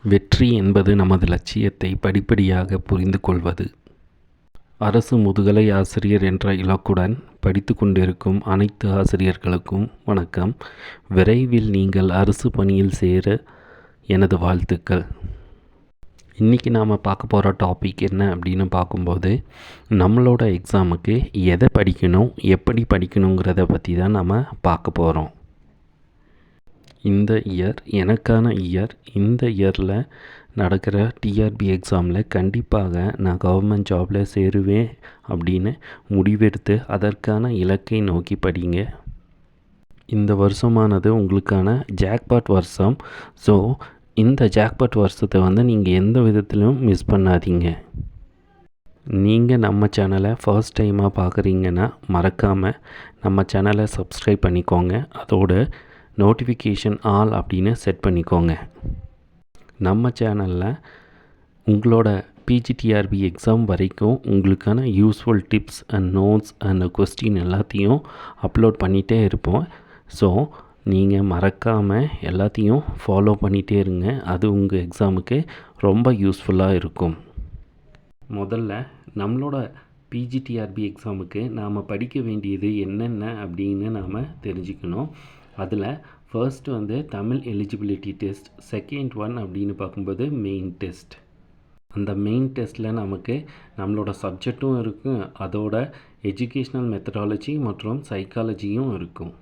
வெற்றி என்பது நமது லட்சியத்தை படிப்படியாக புரிந்து கொள்வது. அரசு முதுகலை ஆசிரியர் என்ற இலக்குடன் படித்து கொண்டிருக்கும் அனைத்து ஆசிரியர்களுக்கும் வணக்கம். விரைவில் நீங்கள் அரசு பணியில் சேர எனது வாழ்த்துக்கள். இன்றைக்கி நாம் பார்க்க போகிற டாபிக் என்ன அப்படின்னு பார்க்கும்போது, நம்மளோட எக்ஸாமுக்கு எதை படிக்கணும், எப்படி படிக்கணுங்கிறத பற்றி தான் நம்ம பார்க்க போகிறோம். இந்த இயர் எனக்கான இயர். இந்த இயரில் நடக்கிற டிஆர்பி எக்ஸாமில் கண்டிப்பாக நான் கவர்மெண்ட் ஜாபில் சேருவேன் அப்படின்னு முடிவெடுத்து அதற்கான இலக்கை நோக்கி படிங்க. இந்த வருஷமானது உங்களுக்கான ஜாக்பாட் வருஷம். ஸோ இந்த ஜாக்பாட் வருஷத்தை நீங்கள் எந்த விதத்திலும் மிஸ் பண்ணாதீங்க. நீங்கள் நம்ம சேனலை ஃபர்ஸ்ட் டைமாக பார்க்குறீங்கன்னா மறக்காமல் நம்ம சேனலை சப்ஸ்கிரைப் பண்ணிக்கோங்க. அதோட நோட்டிஃபிகேஷன் ஆல் அப்படின்னு செட் பண்ணிக்கோங்க. நம்ம சேனலில் உங்களோட பிஜிடிஆர்பி எக்ஸாம் வரைக்கும் உங்களுக்கான useful tips and notes and question எல்லாத்தையும் அப்லோட் பண்ணிகிட்டே இருப்போம். ஸோ நீங்கள் மறக்காமல் எல்லாத்தையும் ஃபாலோ பண்ணிகிட்டே இருங்க. அது உங்கள் எக்ஸாமுக்கு ரொம்ப யூஸ்ஃபுல்லாக இருக்கும். முதல்ல நம்மளோட பிஜிடிஆர்பி எக்ஸாமுக்கு நாம் படிக்க வேண்டியது என்னென்ன அப்படின்னு நாம் தெரிஞ்சுக்கணும். அதில் first Tamil eligibility test, second one அப்படின்னு பார்க்கும்போது மெயின் டெஸ்ட். அந்த மெயின் டெஸ்ட்டில் நமக்கு நம்மளோட சப்ஜெக்டும் இருக்கும், அதோட எஜுகேஷ்னல் மெத்தடாலஜி மற்றும் சைக்காலஜியும் இருக்கும்.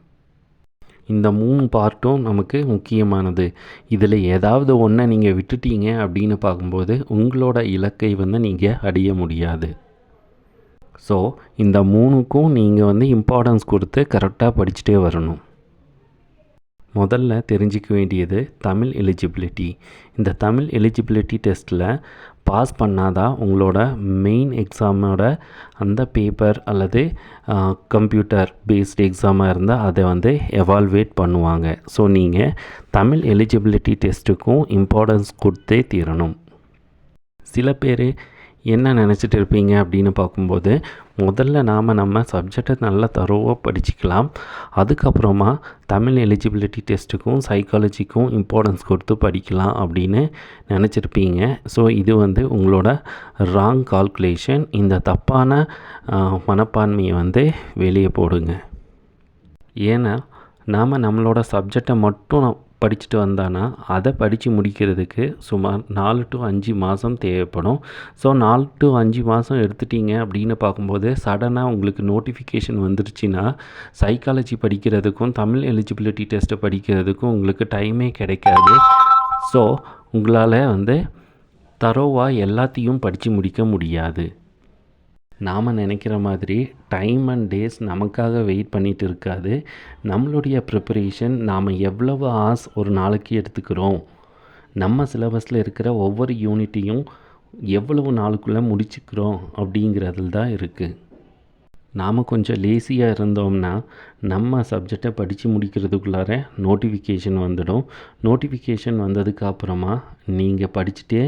இந்த 3 பார்ட்டும் நமக்கு முக்கியமானது. இதில் ஏதாவது ஒன்றை நீங்கள் விட்டுட்டீங்க அப்படின்னு பார்க்கும்போது உங்களோட இலக்கை நீங்கள் அடைய முடியாது. ஸோ இந்த 3க்கும் நீங்கள் இம்பார்ட்டன்ஸ் கொடுத்து கரெக்டாக படிச்சுட்டே வரணும். முதல்ல தெரிஞ்சிக்க வேண்டியது தமிழ் எலிஜிபிலிட்டி. இந்த தமிழ் எலிஜிபிலிட்டி டெஸ்ட்டில் பாஸ் பண்ணாதான் உங்களோட மெயின் எக்ஸாமோட அந்த பேப்பர் அல்லது கம்ப்யூட்டர் பேஸ்டு எக்ஸாமாக இருந்தால் அதை எவால்வேட் பண்ணுவாங்க. ஸோ நீங்கள் தமிழ் எலிஜிபிலிட்டி டெஸ்ட்டுக்கும் இம்பார்ட்டன்ஸ் கொடுத்தே தீரணும். சில பேர் என்ன நினச்சிட்டு இருப்பீங்க அப்படின்னு பார்க்கும்போது, முதல்ல நம்ம சப்ஜெக்டை நல்லா தரோவாக படிச்சுக்கலாம், அதுக்கப்புறமா தமிழ் எலிஜிபிலிட்டி டெஸ்ட்டுக்கும் சைக்காலஜிக்கும் இம்பார்ட்டன்ஸ் கொடுத்து படிக்கலாம் அப்படின்னு நினச்சிருப்பீங்க. ஸோ இது உங்களோட ராங் கால்குலேஷன். இந்த தப்பான மனப்பான்மையை வெளியே போடுங்க. ஏன்னா நம்மளோட சப்ஜெக்டை மட்டும் படிச்சுட்டு வந்தானா அதை படித்து முடிக்கிறதுக்கு சுமார் 4 to 5 மாதம் தேவைப்படும். ஸோ 4 to 5 மாதம் எடுத்துட்டீங்க அப்படின்னு பார்க்கும்போது சடனாக உங்களுக்கு நோட்டிஃபிகேஷன் வந்துருச்சுன்னா சைக்காலஜி படிக்கிறதுக்கும் தமிழ் எலிஜிபிலிட்டி டெஸ்ட்டை படிக்கிறதுக்கும் உங்களுக்கு டைமே கிடைக்காது. ஸோ உங்களால் தரோவாக எல்லாத்தையும் படித்து முடிக்க முடியாது. நாம் நினைக்கிற மாதிரி டைம் அண்ட் டேஸ் நமக்காக வெயிட் பண்ணிகிட்டு இருக்காது. நம்மளுடைய ப்ரிப்பரேஷன் நாம் எவ்வளவு ஹார்ஸ் ஒரு நாளைக்கு எடுத்துக்கிறோம், நம்ம சிலபஸில் இருக்கிற ஒவ்வொரு யூனிட்டையும் எவ்வளவு நாளுக்குள்ளே முடிச்சுக்கிறோம் அப்படிங்கிறதுல தான் இருக்குது. நாம் கொஞ்சம் லேசியாக இருந்தோம்னா நம்ம சப்ஜெக்டை படித்து முடிக்கிறதுக்குள்ளார நோட்டிஃபிகேஷன் வந்துடும். நோட்டிஃபிகேஷன் வந்ததுக்கப்புறமா நீங்கள் படிச்சுட்டே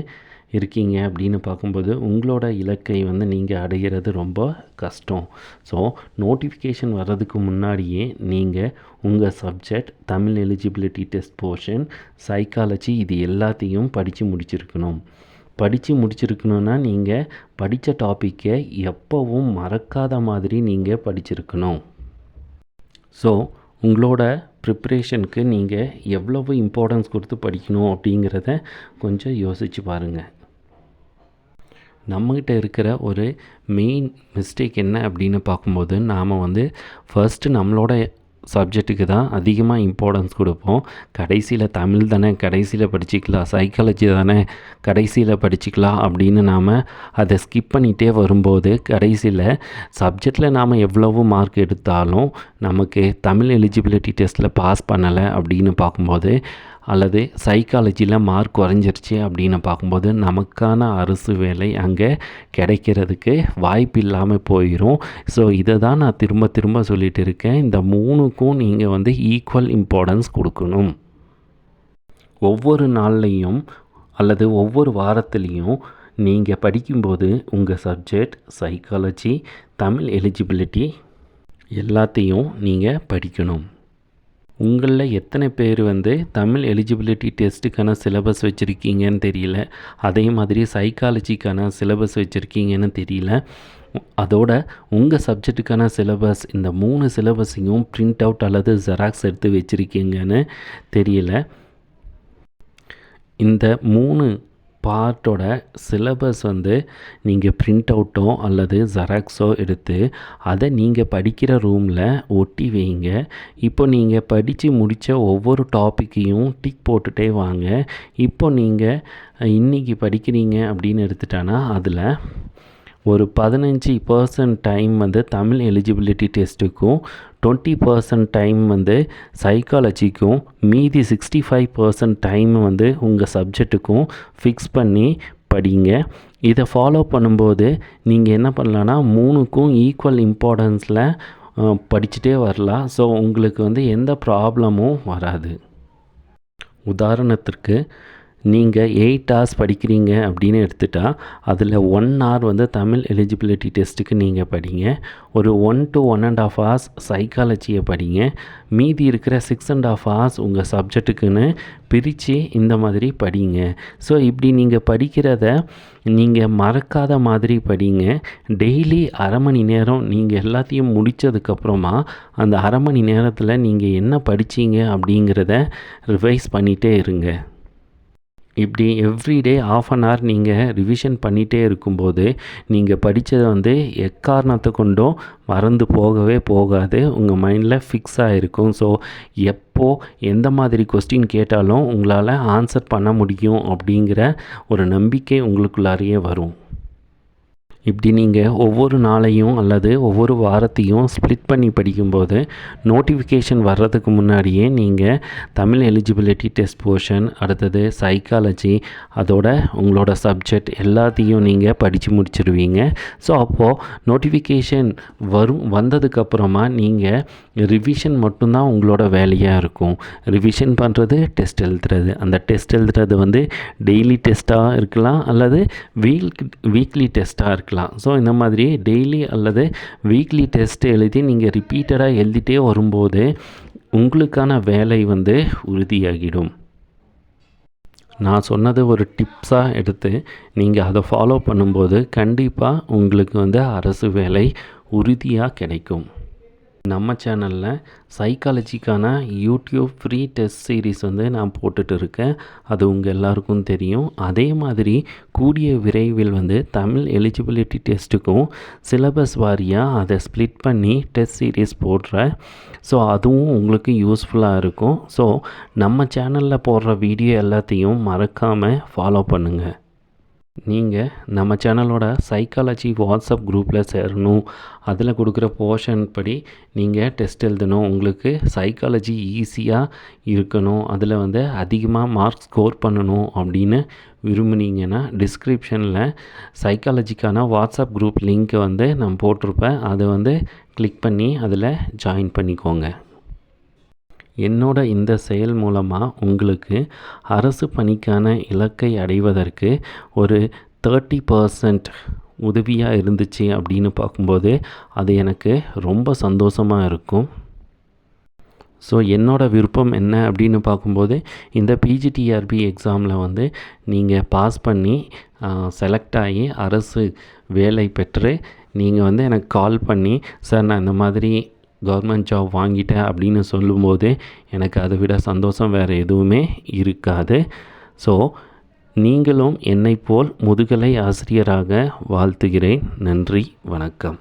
இருக்கீங்க அப்படின்னு பார்க்கும்போது உங்களோட இலக்கை நீங்கள் அடைகிறது ரொம்ப கஷ்டம். ஸோ நோட்டிஃபிகேஷன் வர்றதுக்கு முன்னாடியே நீங்கள் உங்கள் subject, Tamil eligibility test portion, psychology இது எல்லாத்தையும் படித்து முடிச்சிருக்கணும். படித்து முடிச்சிருக்கணுன்னா நீங்கள் படித்த டாப்பிக்கை எப்போவும் மறக்காத மாதிரி நீங்கள் படிச்சிருக்கணும். ஸோ உங்களோட ப்ரிப்ரேஷனுக்கு நீங்கள் எவ்வளவு இம்பார்ட்டன்ஸ் கொடுத்து படிக்கணும் அப்படிங்கிறத கொஞ்சம் யோசித்து பாருங்கள். நம்மகிட்ட இருக்கிற ஒரு மெயின் மிஸ்டேக் என்ன அப்படின்னு பார்க்கும்போது, நாம் ஃபர்ஸ்ட்டு நம்மளோட சப்ஜெக்ட்டுக்கு தான் அதிகமாக இம்பார்ட்டன்ஸ் கொடுப்போம். கடைசியில் தமிழ் தானே கடைசியில் படிச்சிக்கலாம், சைக்காலஜி தானே கடைசியில் படிச்சிக்கலாம் அப்படின்னு நாம் அதை ஸ்கிப் பண்ணிகிட்டே வரும்போது கடைசியில் சப்ஜெக்டில் நாம் எவ்வளவு மார்க் எடுத்தாலும் நமக்கு தமிழ் எலிஜிபிலிட்டி டெஸ்ட்டில் பாஸ் பண்ணலை அப்படின்னு பார்க்கும்போது, அல்லது சைக்காலஜியில் மார்க் குறைஞ்சிருச்சு அப்படின்னு பார்க்கும்போது நமக்கான அரசு வேலை அங்கே கிடைக்கிறதுக்கு வாய்ப்பு இல்லாமல் போயிடும். ஸோ இதை தான் நான் திரும்ப சொல்லிகிட்டு இருக்கேன். இந்த 3க்கும் நீங்கள் ஈக்குவல் இம்பார்ட்டன்ஸ் கொடுக்கணும். ஒவ்வொரு நாள்லேயும் அல்லது ஒவ்வொரு வாரத்துலேயும் நீங்கள் படிக்கும்போது உங்கள் சப்ஜெக்ட், சைக்காலஜி, தமிழ் எலிஜிபிலிட்டி எல்லாத்தையும் நீங்கள் படிக்கணும். உங்களில் எத்தனை பேர் வந்து தமிழ் எலிஜிபிலிட்டி டெஸ்ட்டுக்கான சிலபஸ் வச்சுருக்கீங்கன்னு தெரியல, அதே மாதிரி சைக்காலஜிக்கான சிலபஸ் வச்சுருக்கீங்கன்னு தெரியல. அதோட உங்கள் சப்ஜெக்ட்டுக்கான சிலபஸ் இந்த 3 சிலபஸையும் பிரிண்ட் அவுட் அல்லது ஜெராக்ஸ் எடுத்து வச்சுருக்கீங்கன்னு தெரியல. இந்த 3 பார்ட்டோட சிலபஸ் வந்து நீங்கள் பிரிண்ட் அவுட்டோ அல்லது ஜெராக்ஸோ எடுத்து அதை நீங்கள் படிக்கிற ரூமில் ஒட்டி வைங்க. இப்போ நீங்கள் படித்து முடித்த ஒவ்வொரு டாப்பிக்கையும் டிக் போட்டுகிட்டே வாங்க. இப்போ நீங்கள் இன்றைக்கி படிக்கிறீங்க அப்படின்னு எடுத்துட்டானா அதில் ஒரு 15% டைம் வந்து தமிழ் எலிஜிபிலிட்டி டெஸ்ட்டுக்கும், 20% டைம் வந்து சைக்காலஜிக்கும், மீதி 65% டைம் வந்து உங்கள் சப்ஜெக்ட்டுக்கும் ஃபிக்ஸ் பண்ணி படிங்க. இதை ஃபாலோ பண்ணும்போது நீங்கள் என்ன பண்ணலான்னா 3க்கும் ஈக்குவல் இம்பார்ட்டன்ஸில் படிச்சுட்டே வரலாம். ஸோ உங்களுக்கு வந்து எந்த ப்ராப்ளமும் வராது. உதாரணத்திற்கு நீங்கள் 8 hours படிக்கிறீங்க அப்படின்னு எடுத்துட்டால் அதில் 1 hour வந்து தமிழ் எலிஜிபிலிட்டி டெஸ்ட்டுக்கு நீங்கள் படிங்க. ஒரு 1 to 1.5 hours சைக்காலஜியை படிங்க. மீதி இருக்கிற 6.5 hours உங்கள் சப்ஜெக்ட்டுக்குன்னு பிரித்து இந்த மாதிரி படிங்க. ஸோ இப்படி நீங்கள் படிக்கிறத நீங்கள் மறக்காத மாதிரி படிங்க. டெய்லி அரை மணி நேரம் நீங்கள் எல்லாத்தையும் முடித்ததுக்கப்புறமா அந்த அரை மணி நேரத்தில் நீங்கள் என்ன படித்தீங்க அப்படிங்கிறத ரிவைஸ் பண்ணிகிட்டே இருங்க. இப்படி எவ்ரிடே 1/2 hour நீங்கள் ரிவிஷன் பண்ணிகிட்டே இருக்கும்போது நீங்கள் படித்ததை வந்து எக்காரணத்தை கொண்டும் மறந்து போகவே போகாது. உங்கள் மைண்டில் ஃபிக்ஸ் ஆகிருக்கும். ஸோ எப்போது எந்த மாதிரி கொஸ்டின் கேட்டாலும் உங்களால் ஆன்சர் பண்ண முடியும் அப்படிங்கிற ஒரு நம்பிக்கை உங்களுக்குள்ளாரையே வரும். இப்படி நீங்கள் ஒவ்வொரு நாளையும் அல்லது ஒவ்வொரு வாரத்தையும் ஸ்ப்ளிட் பண்ணி படிக்கும்போது நோட்டிஃபிகேஷன் வர்றதுக்கு முன்னாடியே நீங்கள் தமிழ் எலிஜிபிலிட்டி டெஸ்ட் போர்ஷன், அடுத்தது சைக்காலஜி, அதோட உங்களோட சப்ஜெக்ட் எல்லாத்தையும் நீங்கள் படித்து முடிச்சிடுவீங்க. ஸோ அப்போது நோட்டிஃபிகேஷன் வந்ததுக்கப்புறமா நீங்கள் ரிவிஷன் மட்டும்தான் உங்களோட வேலையாக இருக்கும். ரிவிஷன் பண்ணுறது, டெஸ்ட் எழுதுறது. அந்த டெஸ்ட் எழுதுறது வந்து டெய்லி டெஸ்ட்டாக இருக்கலாம் அல்லது வீக்லி டெஸ்ட்டாக இருக்கலாம். ஸோ இந்த மாதிரி டெய்லி அல்லது வீக்லி டெஸ்ட் எழுதி நீங்கள் ரிப்பீட்டடாக எழுதிட்டே வரும்போது உங்களுக்கான வேலை வந்து உறுதியாகிடும். நான் சொன்னது ஒரு டிப்ஸாக எடுத்து நீங்கள் அதை ஃபாலோ பண்ணும்போது கண்டிப்பாக உங்களுக்கு வந்து அரசு வேலை உறுதியாக கிடைக்கும். நம்ம சேனலில் சைக்காலஜிக்கான யூடியூப் ஃப்ரீ டெஸ்ட் சீரீஸ் வந்து நான் போட்டுட்டு இருக்கேன். அது உங்கள் எல்லாருக்கும் தெரியும். அதே மாதிரி கூடிய விரைவில் வந்து தமிழ் எலிஜிபிலிட்டி டெஸ்ட்டுக்கும் சிலபஸ் வாரியாக அதை ஸ்ப்ளிட் பண்ணி டெஸ்ட் சீரீஸ் போடுறேன். ஸோ அதுவும் உங்களுக்கு யூஸ்ஃபுல்லாக இருக்கும். ஸோ நம்ம சேனலில் போடுற வீடியோ எல்லாத்தையும் மறக்காமல் ஃபாலோ பண்ணுங்கள். நீங்கள் நம்ம சேனலோட சைக்காலஜி வாட்ஸ்அப் குரூப்பில் சேரணும். அதில் கொடுக்குற போர்ஷன் படி நீங்கள் டெஸ்ட் எழுதணும். உங்களுக்கு சைக்காலஜி ஈஸியாக இருக்கணும், அதில் வந்து அதிகமாக மார்க் ஸ்கோர் பண்ணணும் அப்படின்னு விரும்புனீங்கன்னா டிஸ்கிரிப்ஷனில் சைக்காலஜிக்கான வாட்ஸ்அப் குரூப் லிங்க்கை வந்து நான் போட்டிருப்பேன். அதை வந்து கிளிக் பண்ணி அதில் ஜாயின் பண்ணிக்கோங்க. என்னோட இந்த செயல் மூலமாக உங்களுக்கு அரசு பணிக்கான இலக்கை அடைவதற்கு ஒரு 30% உதவியாக இருந்துச்சு அப்படின்னு பார்க்கும்போது அது எனக்கு ரொம்ப சந்தோஷமாக இருக்கும். ஸோ என்னோடய விருப்பம் என்ன அப்படின்னு பார்க்கும்போது இந்த பிஜிடிஆர்பி எக்ஸாமில் வந்து நீங்கள் பாஸ் பண்ணி செலக்ட் ஆகி அரசு வேலை பெற்று நீங்கள் வந்து எனக்கு கால் பண்ணி, சார் நான் இந்த மாதிரி கவர்மெண்ட் ஜாப் வாங்கிட்டேன் அப்படின்னு சொல்லும்போது எனக்கு அதை விட சந்தோஷம் வேறு எதுவுமே இருக்காது. ஸோ நீங்களும் என்னை போல் முதுகலை ஆசிரியராக வாழ்த்துகிறேன். நன்றி, வணக்கம்.